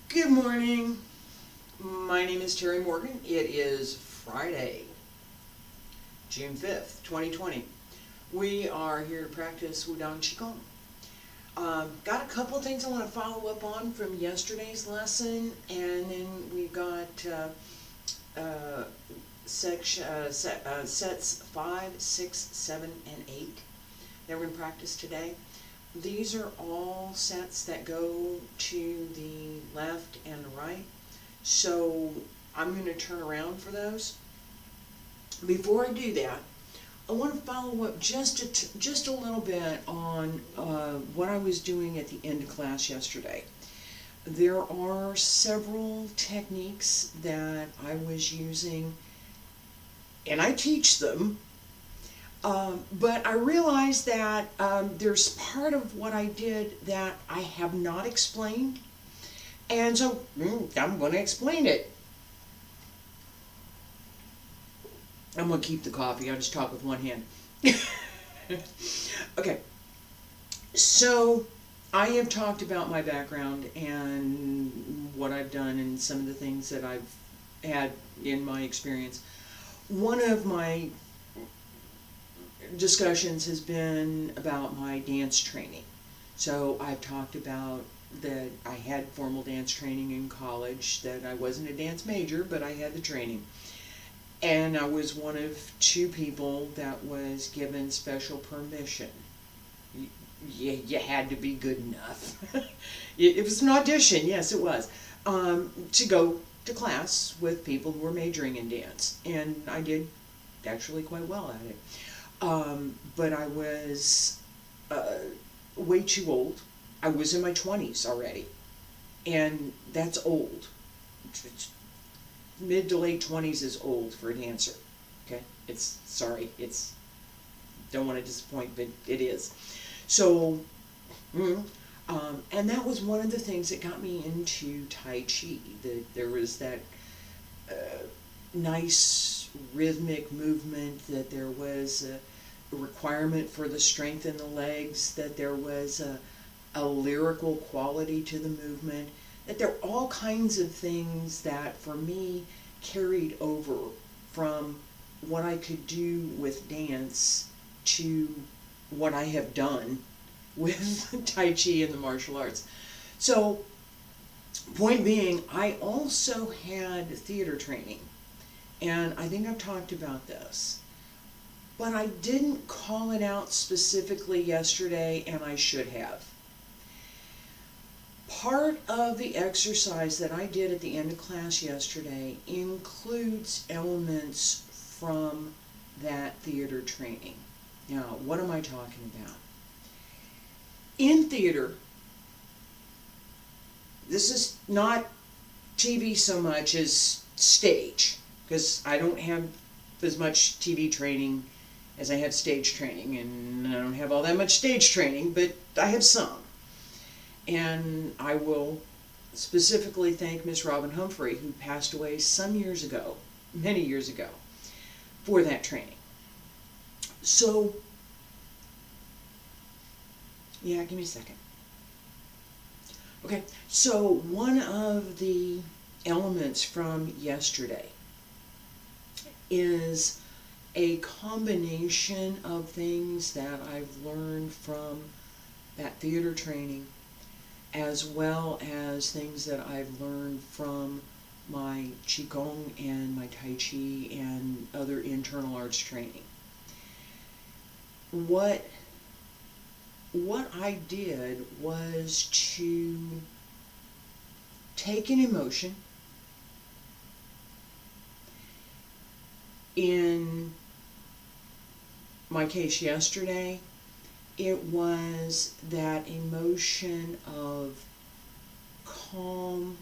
Good morning. My name is Terry Morgan. It is Friday, June 5th, 2020. We are here to practice Wudang Qigong. Got a couple of things I want to follow up on from yesterday's lesson, and then we've got sets 5, 6, 7, and 8 that we're going to practice today. These are all sets that go to the left and the right, so I'm going to turn around for those. Before I do that, I want to follow up just a little bit on what I was doing at the end of class yesterday. There are several techniques that I was using, and I teach them. But I realized that there's part of what I did that I have not explained, and so I'm going to explain it. I'm going to keep the coffee. I'll just talk with one hand. Okay, so I have talked about my background and what I've done and some of the things that I've had in my experience. One of my discussions has been about my dance training. So I've talked about that I had formal dance training in college, that I wasn't a dance major, but I had the training. And I was one of 2 people that was given special permission. You had to be good enough. It was an audition, yes it was, to go to class with people who were majoring in dance. And I did actually quite well at it. But I was way too old. I was in my 20s already, and that's old. Mid to late 20s is old for a dancer. Okay, don't want to disappoint, but it is. So, and that was one of the things that got me into Tai Chi. There was that nice rhythmic movement, that there was a requirement for the strength in the legs, that there was a lyrical quality to the movement, that there were all kinds of things that for me carried over from what I could do with dance to what I have done with Tai Chi and the martial arts. So, point being, I also had theater training. And I think I've talked about this, but I didn't call it out specifically yesterday, and I should have. Part of the exercise that I did at the end of class yesterday includes elements from that theater training. Now, what am I talking about? In theater, this is not TV so much as stage, because I don't have as much TV training as I have stage training, and I don't have all that much stage training, but I have some. And I will specifically thank Miss Robin Humphrey, who passed away some years ago, many years ago, for that training. So, yeah, give me a second. Okay, so one of the elements from yesterday is a combination of things that I've learned from that theater training, as well as things that I've learned from my Qigong and my Tai Chi and other internal arts training. What I did was to take an emotion. In my case yesterday, it was that emotion of calm,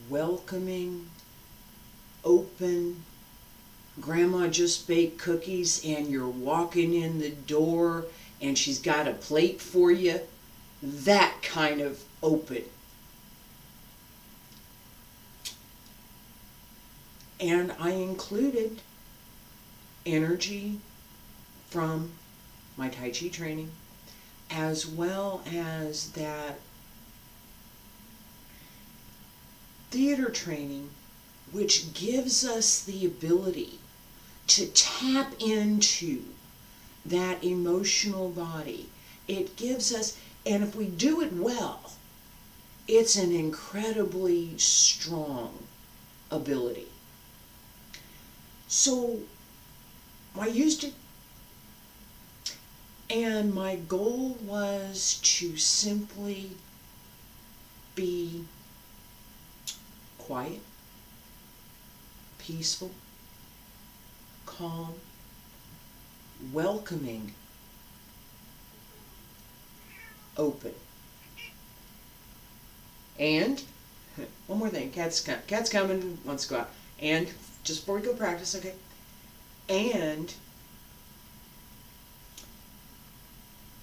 welcoming, open. Grandma just baked cookies and you're walking in the door and she's got a plate for you. That kind of open. And I included energy from my Tai Chi training, as well as that theater training, which gives us the ability to tap into that emotional body. It gives us, and if we do it well, it's an incredibly strong ability. So I used it, and my goal was to simply be quiet, peaceful, calm, welcoming, open. And one more thing, cat's coming, wants to go out. And just before we go practice, okay? And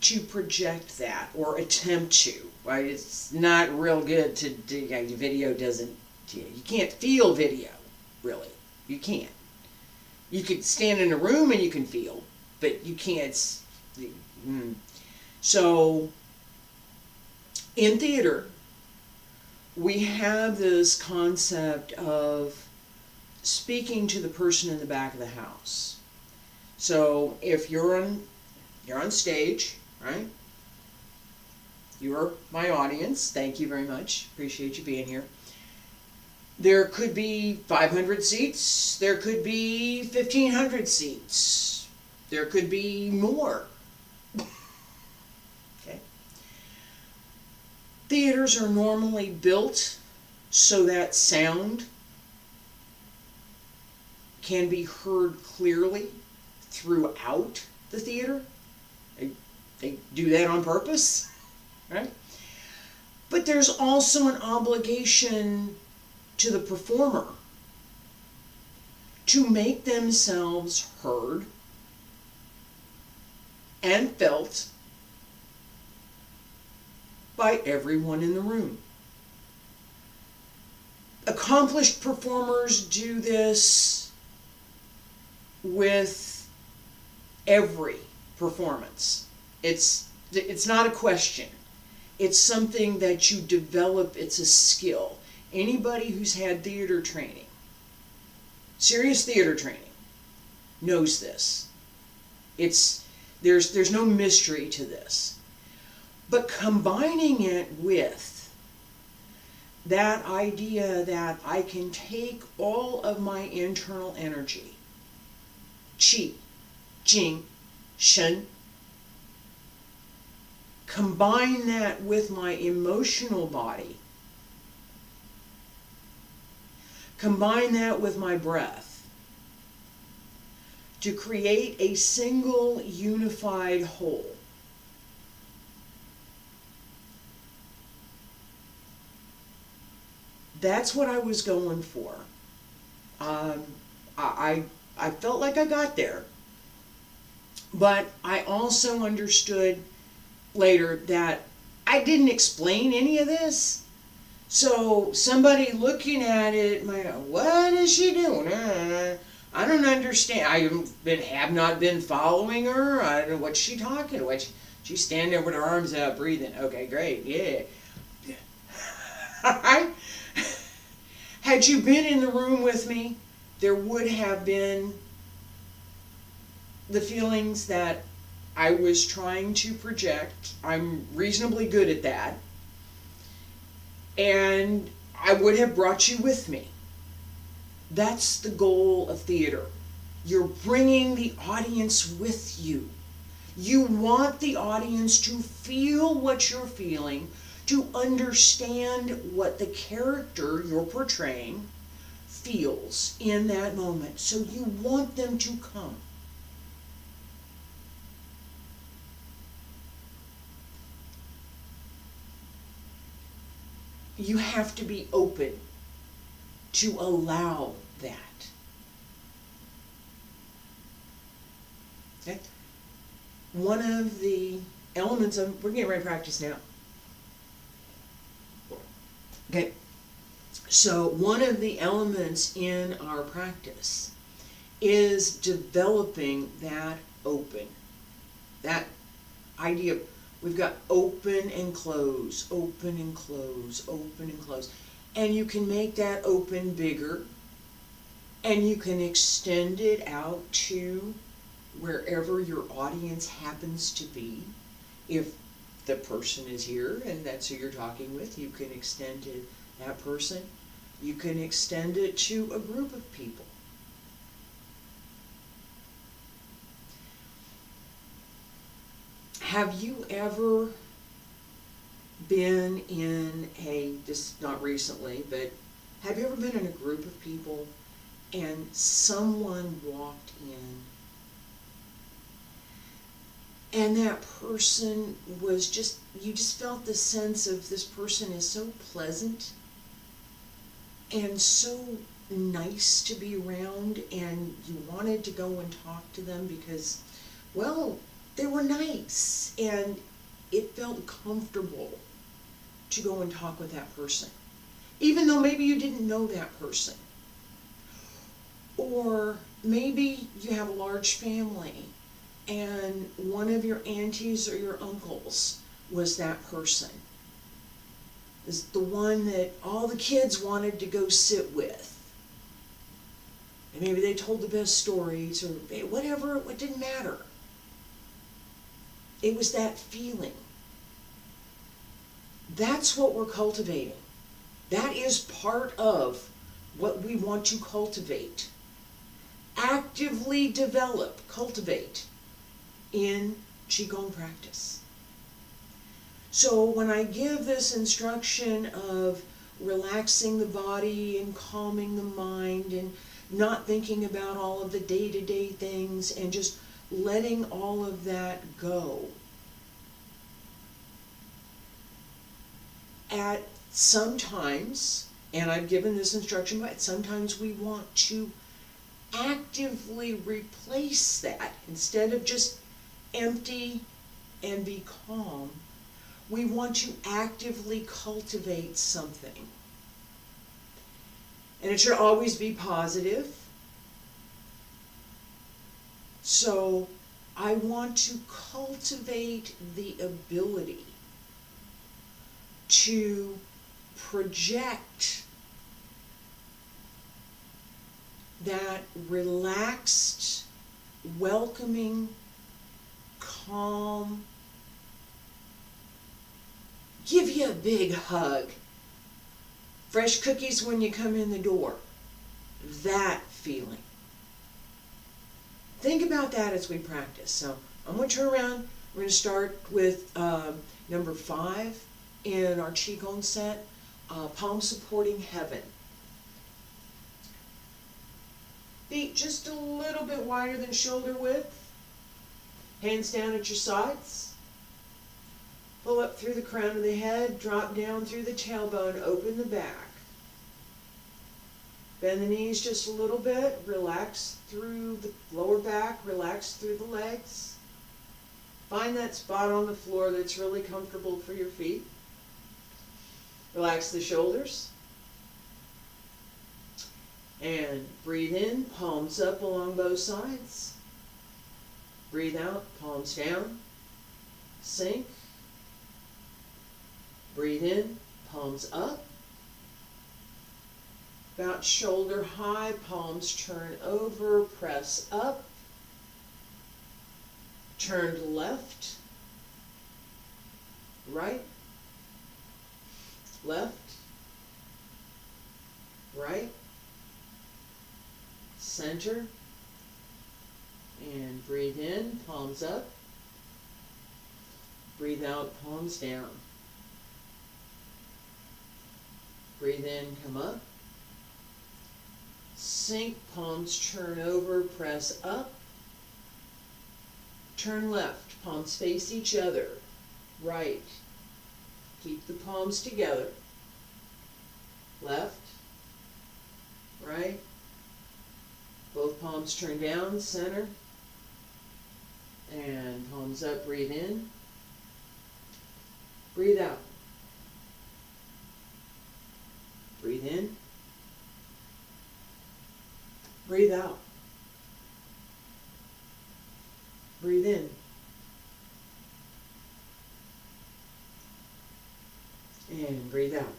to project that, or attempt to, right? It's not real good to do, video doesn't, you can't feel video, really. You can't. You could stand in a room and you can feel, but you can't. So, in theater, we have this concept of speaking to the person in the back of the house. So, if you're on stage, right? You're my audience. Thank you very much. Appreciate you being here. There could be 500 seats. There could be 1,500 seats. There could be more. Okay. Theaters are normally built so that sound can be heard clearly throughout the theater. They do that on purpose, right? But there's also an obligation to the performer to make themselves heard and felt by everyone in the room. Accomplished performers do this with every performance. It's not a question. It's something that you develop. It's a skill. Anybody who's had theater training, serious theater training, knows this. There's no mystery to this. But combining it with that idea that I can take all of my internal energy, qi, jing, shen, combine that with my emotional body, combine that with my breath to create a single unified whole. That's what I was going for. I felt like I got there, but I also understood later that I didn't explain any of this. So somebody looking at it might go, what is she doing? I don't understand. I have not been following her. I don't know what she's talking about. She's standing there with her arms out breathing. Okay, great, yeah. All right. Had you been in the room with me, there would have been the feelings that I was trying to project. I'm reasonably good at that. And I would have brought you with me. That's the goal of theater. You're bringing the audience with you. You want the audience to feel what you're feeling, to understand what the character you're portraying feels in that moment. So you want them to come. You have to be open to allow that. Okay? One of the elements of, we're getting ready to practice now. Okay, so one of the elements in our practice is developing that open. That idea, we've got open and close, open and close, open and close. And you can make that open bigger, and you can extend it out to wherever your audience happens to be. If the person is here and that's who you're talking with, you can extend to that person. You can extend it to a group of people. Have you ever been in just not recently, but have you ever been in a group of people and someone walked in and that person was you just felt the sense of this person is so pleasant and so nice to be around, and you wanted to go and talk to them because, well, they were nice and it felt comfortable to go and talk with that person, even though maybe you didn't know that person. Or maybe you have a large family and one of your aunties or your uncles was that person. Is the one that all the kids wanted to go sit with. And maybe they told the best stories or whatever, it didn't matter. It was that feeling. That's what we're cultivating. That is part of what we want to cultivate. Actively develop, cultivate in Qigong practice. So when I give this instruction of relaxing the body and calming the mind and not thinking about all of the day-to-day things and just letting all of that go, at sometimes, and I've given this instruction, but sometimes we want to actively replace that. Instead of just empty and be calm, we want to actively cultivate something. And it should always be positive. So I want to cultivate the ability to project that relaxed, welcoming, calm, give you a big hug, fresh cookies when you come in the door, that feeling. Think about that as we practice. So I'm going to turn around. We're going to start with number 5 in our Qigong set, palm supporting heaven. Feet just a little bit wider than shoulder width. Hands down at your sides. Pull up through the crown of the head, drop down through the tailbone, open the back. Bend the knees just a little bit, relax through the lower back, relax through the legs. Find that spot on the floor that's really comfortable for your feet. Relax the shoulders. And breathe in, palms up along both sides. Breathe out, palms down. Sink. Breathe in, palms up. About shoulder high, palms turn over, press up. Turn to left, right, left, right, center, and breathe in, palms up. Breathe out, palms down. Breathe in, come up. Sink, palms turn over, press up. Turn left, palms face each other. Right. Keep the palms together. Left. Right. Both palms turn down, center. And palms up, breathe in. Breathe out. Breathe in. Breathe out. Breathe in. And breathe out.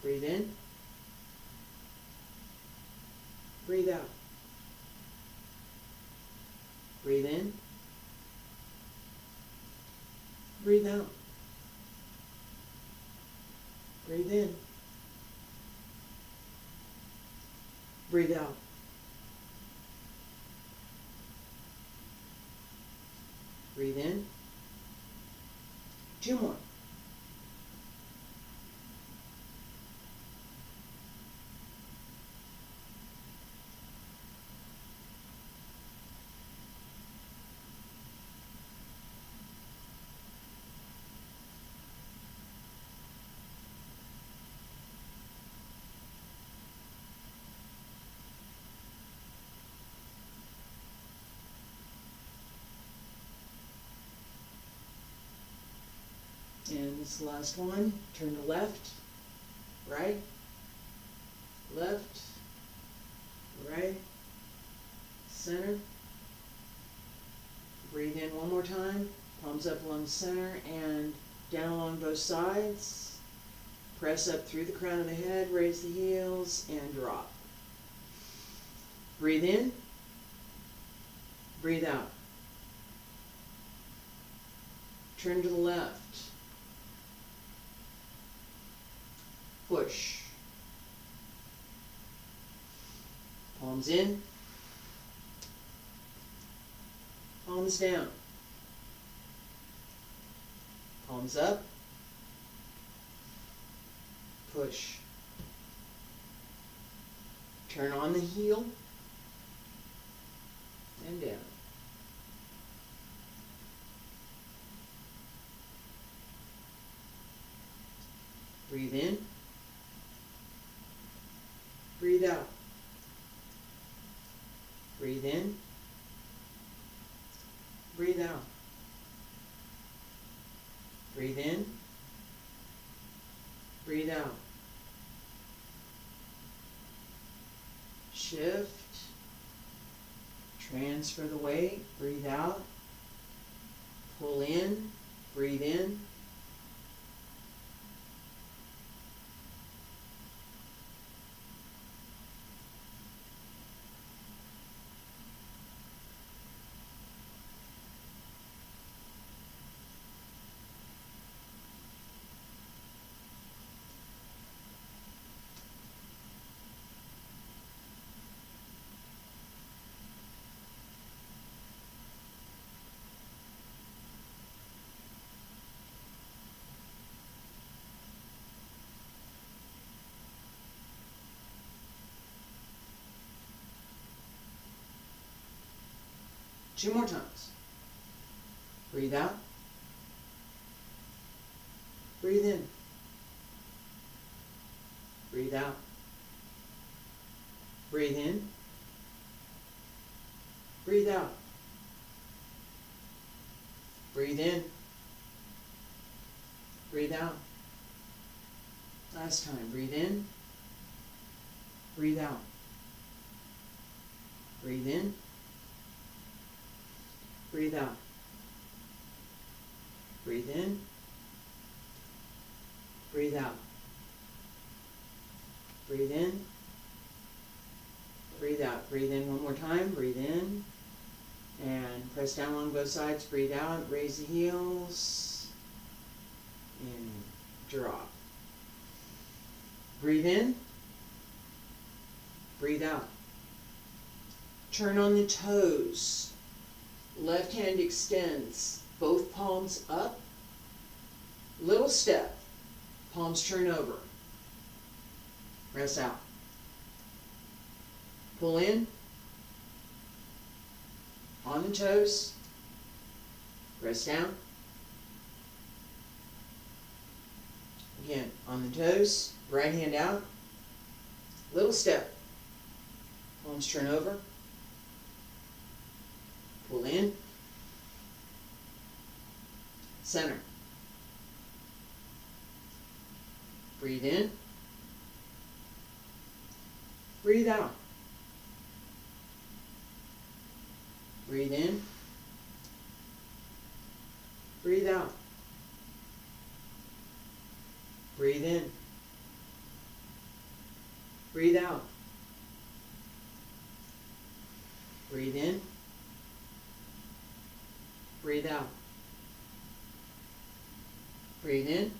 Breathe in. Breathe out. Breathe in. Breathe out. Breathe in. Breathe out. Breathe in. 2 more. And this last one, turn to left, right, left, right, center. Breathe in one more time, palms up along the center and down along both sides. Press up through the crown of the head, raise the heels, and drop. Breathe in, breathe out. Turn to the left. Push. Palms in. Palms down. Palms up. Push. Turn on the heel. And down. Breathe in. Breathe out. Breathe in. Breathe out. Breathe in. Breathe out. Shift. Transfer the weight. Breathe out. Pull in. Breathe in. Two more times. Breathe out. Breathe in. Breathe out. Breathe in. Breathe out. Breathe in. Breathe out. Last time. Breathe in. Breathe out. Breathe in. Breathe out. Breathe in. Breathe out. Breathe in. Breathe out. Breathe in one more time. Breathe in. And press down along both sides. Breathe out. Raise the heels. And drop. Breathe in. Breathe out. Turn on the toes. Left hand extends, both palms up. Little step, palms turn over. Press out. Pull in. On the toes. Press down. Again, on the toes, right hand out. Little step, palms turn over. Pull in. Center. Breathe in. Breathe out. Breathe in. Breathe out. Breathe in. Breathe out. Breathe in. Breathe out. Breathe in.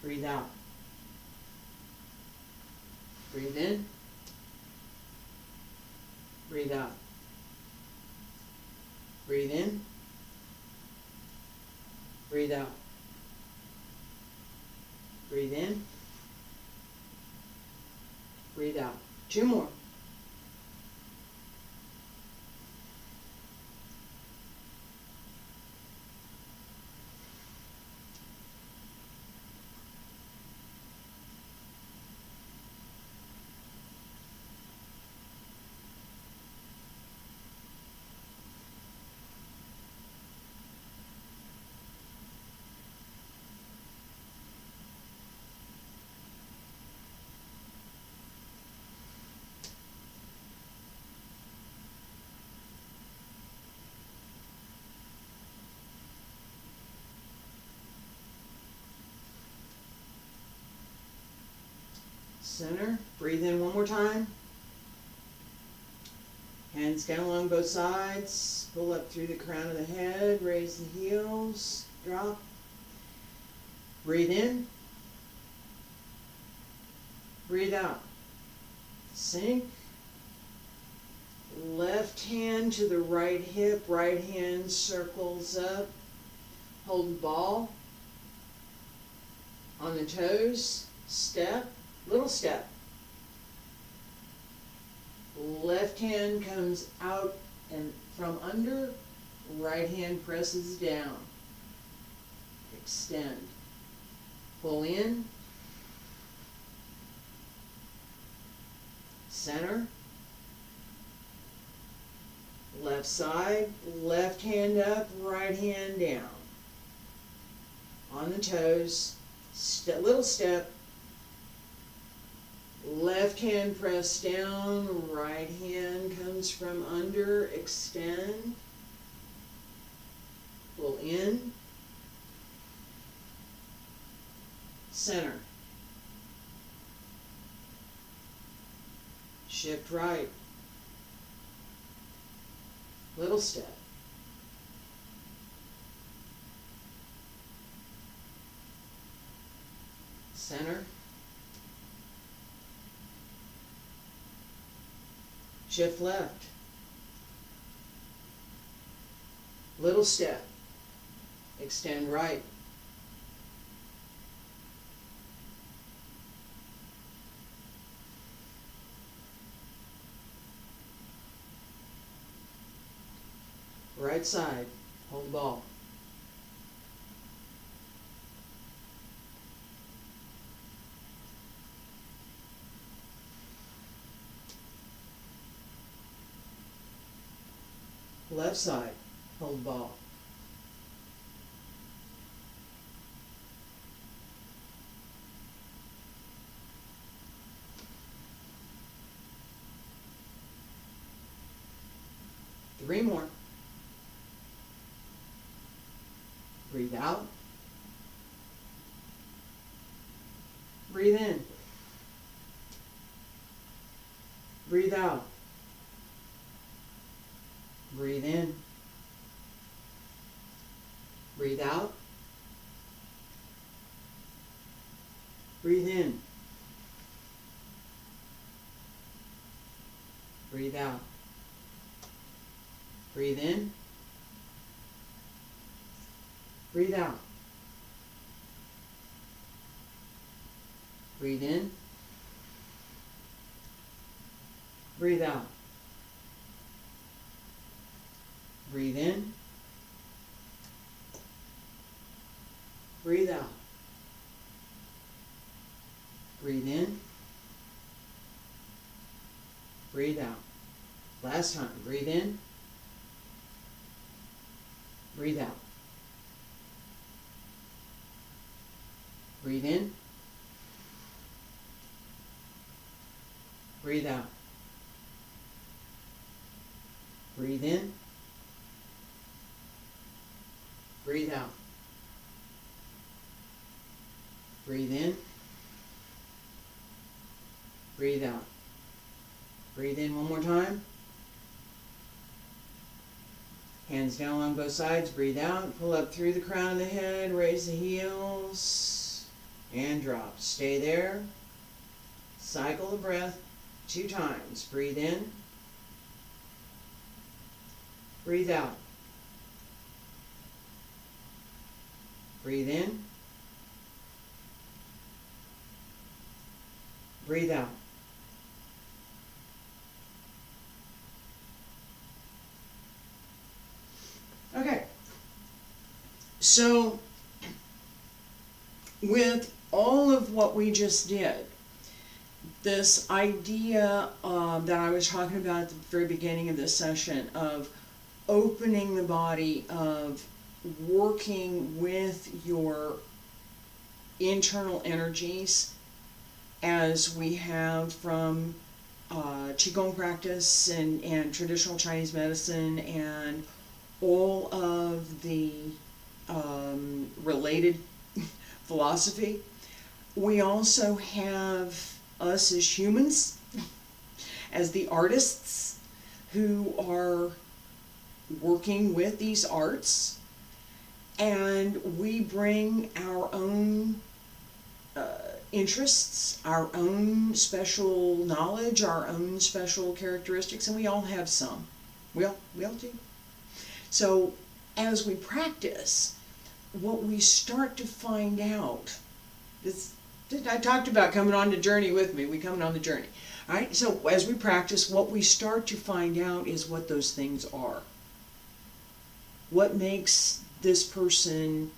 Breathe out. Breathe in. Breathe out. Breathe in. Breathe out. Breathe in. Breathe out. 2 more. Center. Breathe in one more time. Hands down along both sides. Pull up through the crown of the head. Raise the heels. Drop. Breathe in. Breathe out. Sink. Left hand to the right hip. Right hand circles up. Hold ball. On the toes. Step. Little step. Left hand comes out and from under, right hand presses down. Extend. Pull in. Center. Left side, left hand up, right hand down. On the toes, little step. Left hand press down, right hand comes from under, extend, pull in, center, shift right, little step, center, shift left, little step, extend right, right side, hold ball, left side, hold ball, three more. Breathe out. Breathe in. Breathe out. Breathe in. Breathe out. Breathe in. Breathe out. Breathe in. Breathe out. Breathe in. Breathe out. Breathe in. Breathe out. Breathe in. Breathe out. Last time. Breathe in. Breathe out. Breathe in. Breathe out. Breathe in. Breathe out. Breathe in. Breathe out. Breathe in one more time. Hands down along both sides. Breathe out. Pull up through the crown of the head. Raise the heels. And drop. Stay there. Cycle the breath 2 times. Breathe in. Breathe out. Breathe in. Breathe out. Okay. So, with all of what we just did, this idea that I was talking about at the very beginning of this session of opening the body, of working with your internal energies, as we have from Qigong practice and traditional Chinese medicine and all of the related philosophy. We also have us as humans, as the artists who are working with these arts, and we bring our own interests, our own special knowledge, our own special characteristics, and we all have some. We all do. So as we practice, what we start to find out is, I talked about coming on the journey with me. We coming on the journey. All right. So as we practice, what we start to find out is what those things are. What makes this person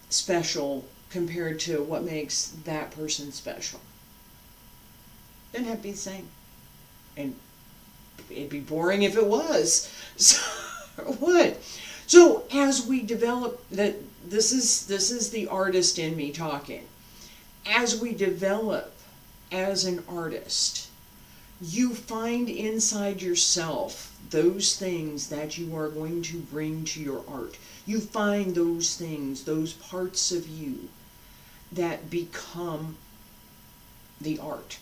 special compared to what makes that person special? Doesn't have to be the same. And it'd be boring if it was. So it would. So as we develop that, this is the artist in me talking. As we develop as an artist, you find inside yourself those things that you are going to bring to your art. You find those things, those parts of you that become the art.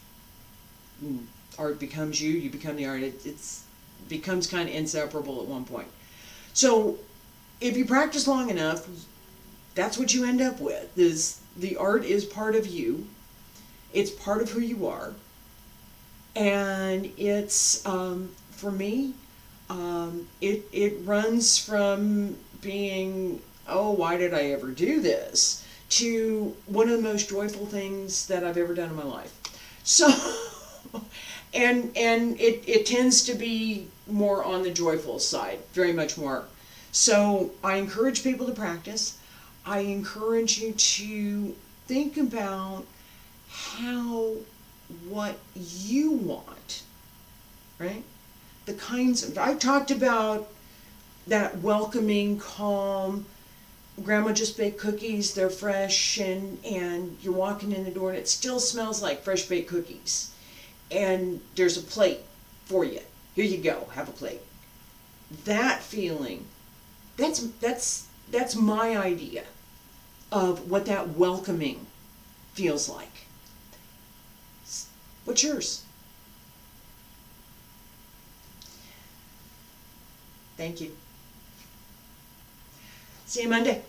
Art becomes you, you become the art. It becomes kind of inseparable at one point. So if you practice long enough, that's what you end up with. Is the art is part of you. It's part of who you are. And it's, for me, it runs from being, oh, why did I ever do this, to one of the most joyful things that I've ever done in my life. So, and it tends to be more on the joyful side, very much more. So I encourage people to practice. I encourage you to think about what you want, right? The kinds of, I talked about that welcoming, calm, grandma just baked cookies, they're fresh, and you're walking in the door and it still smells like fresh baked cookies. And there's a plate for you. Here you go, have a plate. That feeling, that's my idea of what that welcoming feels like. What's yours? Thank you. See you Monday.